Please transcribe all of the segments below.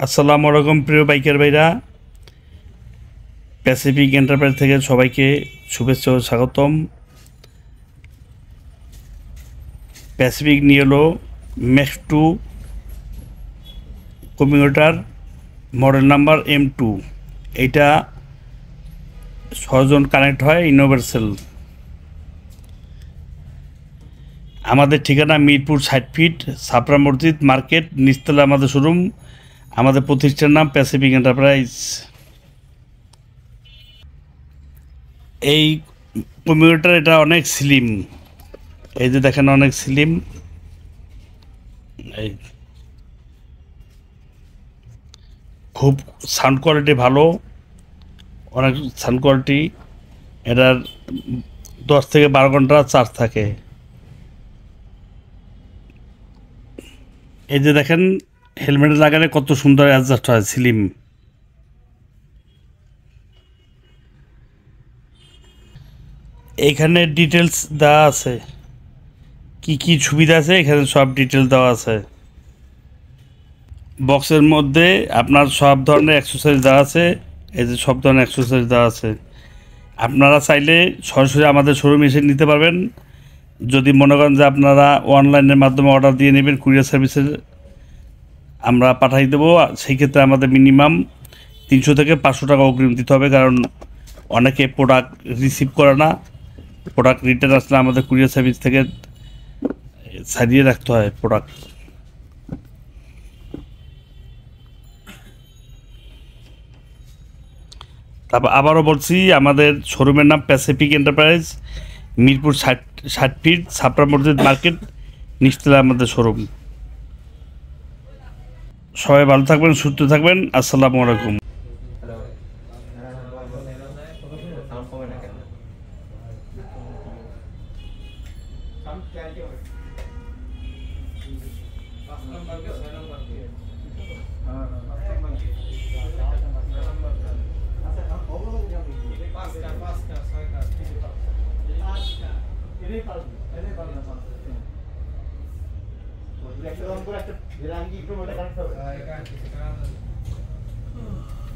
আসসালামু আলাইকুম প্রিয় বাইকার ভাইরা, প্যাসিফিক এন্টারপ্রাইজ থেকে সবাইকে শুভেচ্ছা ও স্বাগতম। প্যাসিফিক নিয়ে এলো max 2 commutator model number M2। এইটা 6 জন কানেক্ট হয় ইউনিভার্সাল। আমাদের ঠিকানা মিরপুর 60 ফিট ছাপড়া মসজিদ মার্কেট, নিচতলা আমাদের শোরুম। আমাদের প্রতিষ্ঠানের নাম প্যাসিফিক এন্টারপ্রাইজ। এই কম্পিউটার এটা অনেক স্লিম, এই যে দেখেন অনেক স্লিম। এই খুব সাউন্ড কোয়ালিটি ভালো, অনেক সাউন্ড কোয়ালিটি। এটার 10 থেকে 12 ঘন্টা চার্জ থাকে। এই যে দেখেন হেলমেটে লাগালে কত সুন্দর অ্যাডজাস্ট হয়, স্লিম। এইখানে ডিটেলস দেওয়া আছে, কি কি সুবিধা আছে এখানে সব ডিটেলস দেওয়া আছে। বক্সের মধ্যে আপনার সব ধরনের এক্সারসাইজ দেওয়া আছে। এই যে সব ধরনের এক্সারসাইজ দেওয়া আছে। আপনারা চাইলে সরাসরি আমাদের শোরুমে এসে নিতে পারবেন। যদি মনে করেন যে আপনারা অনলাইনের মাধ্যমে অর্ডার দিয়ে নেবেন, কুরিয়ার সার্ভিসে আমরা পাঠাই দেবো। সেই ক্ষেত্রে আমাদের মিনিমাম 300 থেকে 500 টাকা অগ্রিম দিতে হবে, কারণ অনেকে প্রোডাক্ট রিসিভ করে না। প্রোডাক্ট রিটার্ন আসলে আমাদের কুরিয়ার সার্ভিস থেকে সারিয়ে রাখতে হয় প্রোডাক্ট। তারপর আবারও বলছি, আমাদের শোরুমের নাম Pacific enterprise, Mirpur 60 fit Chhapra মসজিদ মার্কেট, নিচতলা আমাদের শোরুম। সবাই ভালো থাকবেন, সুস্থ থাকবেন। আসসালামু আলাইকুম।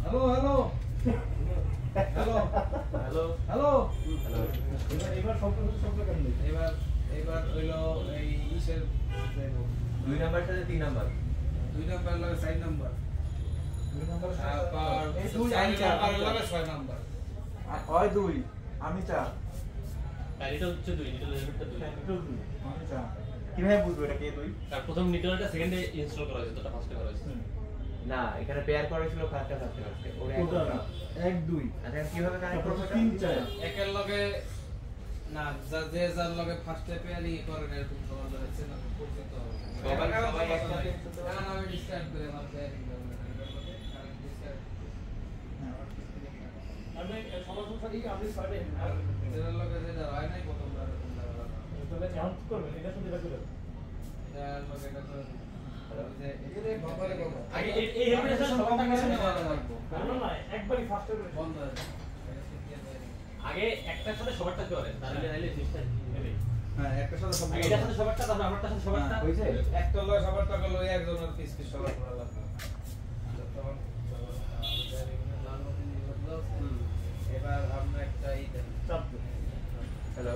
Hello hello hello hello hello এবার শব্দ কেমন? এবার হইলো এই ইসের 2 নাম্বার সাথে 3 নাম্বার, 2 নাম্বার লাগে 4 নাম্বার, 2 নাম্বার আর এই 2 নাম্বার লাগে 6 নাম্বার। আর হয় 2 আমি 4, আর এটা হচ্ছে 2 নিটল লেভেলটা 2 আমি 4। কিভাবে বুঝবো এটা কে 2? আর প্রথম নিটলটা সেকেন্ডে ইনস্টল করা হয়েছে, তোটা ফার্স্টে করা হয়েছে না, এখানে পেয়ার করা ছিল ফার্স্টে ফার্স্টে ওরে 1 2। আচ্ছা কিভাবে কানেক্ট করব? 3 4 একের লগে না, যে যার লগে ফার্স্টে পেয়ারি করেন এরকম তোমাদের হচ্ছে না, পরিচিত হবে সবাই একসাথে না আমি ডিসকানেক্ট করে আমার পেয়ারিং করব। আমি সবার সাথে আপনি পারবেন আর যেটার লগে যেটা হয় নাই প্রথমবার এরকম লাগলো তবে কাউন্ট করবেন এটা শুধু এটা করে এটার লগে এটা তো এগুলো বাবারে বাবা আগে এই হেলমেটের সবটা কিছু না না একবারই ফার্স্ট করে বন্ধ আছে। আগে একটার সাথে সবারটা করেন, তাহলে নাইলে সিস্টেম হবে। হ্যাঁ একটা সাথে সব এটার সাথে সবারটা, তারপর আমারটার সাথে সবারটা হইছে। একটা লগে সবারটা গেল একজনের পিস পিস সবার করা লাগবে। তখন এবার আমরা একটা এই চাপ হ্যালো